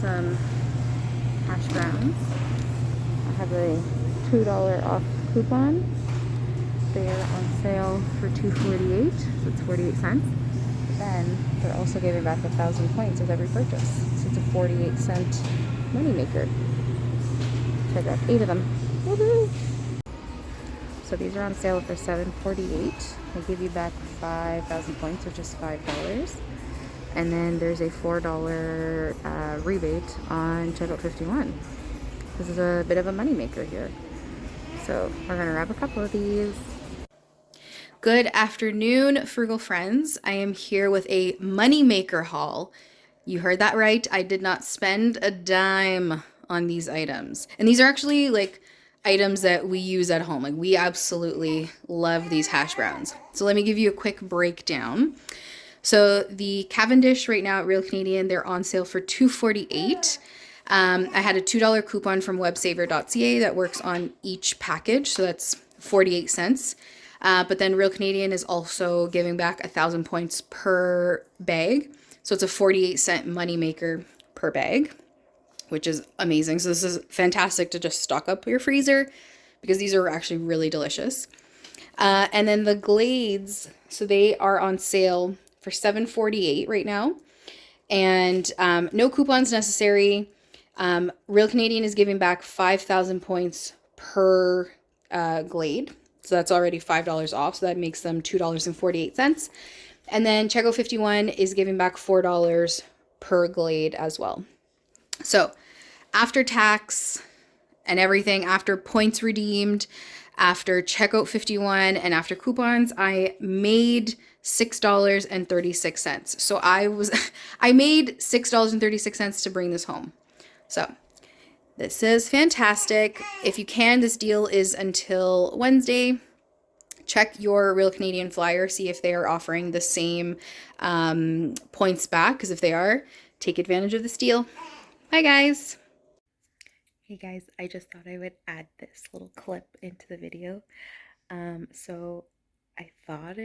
some hash browns. I have a $2 off coupon. They are on sale for $2.48, so it's 48 cents. But then they're also giving back 1,000 points with every purchase, so it's a 48-cent moneymaker. So I got 8 of them. Woohoo! So these are on sale for $7.48. They give you back 5,000 points, which is $5. And then there's a $4 rebate on checkout 51. This is a bit of a moneymaker here. So we're gonna grab a couple of these. Good afternoon, frugal friends. I am here with a moneymaker haul. You heard that right. I did not spend a dime on these items. And these are actually like items that we use at home. Like we absolutely love these hash browns. So let me give you a quick breakdown. So the Cavendish right now at Real Canadian, they're on sale for $2.48. I had a $2 coupon from websaver.ca that works on each package, so that's 48 cents. But then Real Canadian is also giving back 1,000 points per bag, so it's a 48-cent moneymaker per bag, which is amazing. So this is fantastic to just stock up your freezer because these are actually really delicious. And then the Glades, so they are on sale for $7.48 right now, and no coupons necessary. Real Canadian is giving back 5,000 points per Glade, so that's already $5 off, so that makes them $2.48. And then Checkout 51 is giving back $4 per Glade as well. So after tax and everything, after points redeemed, after Checkout 51, and after coupons, I made $6.36. So I made $6.36 to bring this home. So this is fantastic. If you can, this deal is until Wednesday. Check your Real Canadian flyer, see if they are offering the same points back, because if they are, take advantage of this deal. Bye, guys. Hey guys, I just thought I would add this little clip into the video. So I thought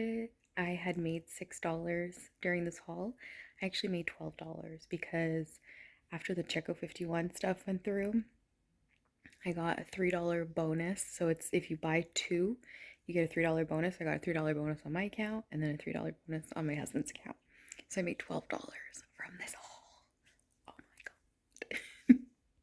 I had made $6 during this haul. I actually made $12 because after the Checkout 51 stuff went through, I got a $3 bonus. So it's if you buy 2, you get a $3 bonus. I got a $3 bonus on my account and then a $3 bonus on my husband's account. So I made $12 from this haul.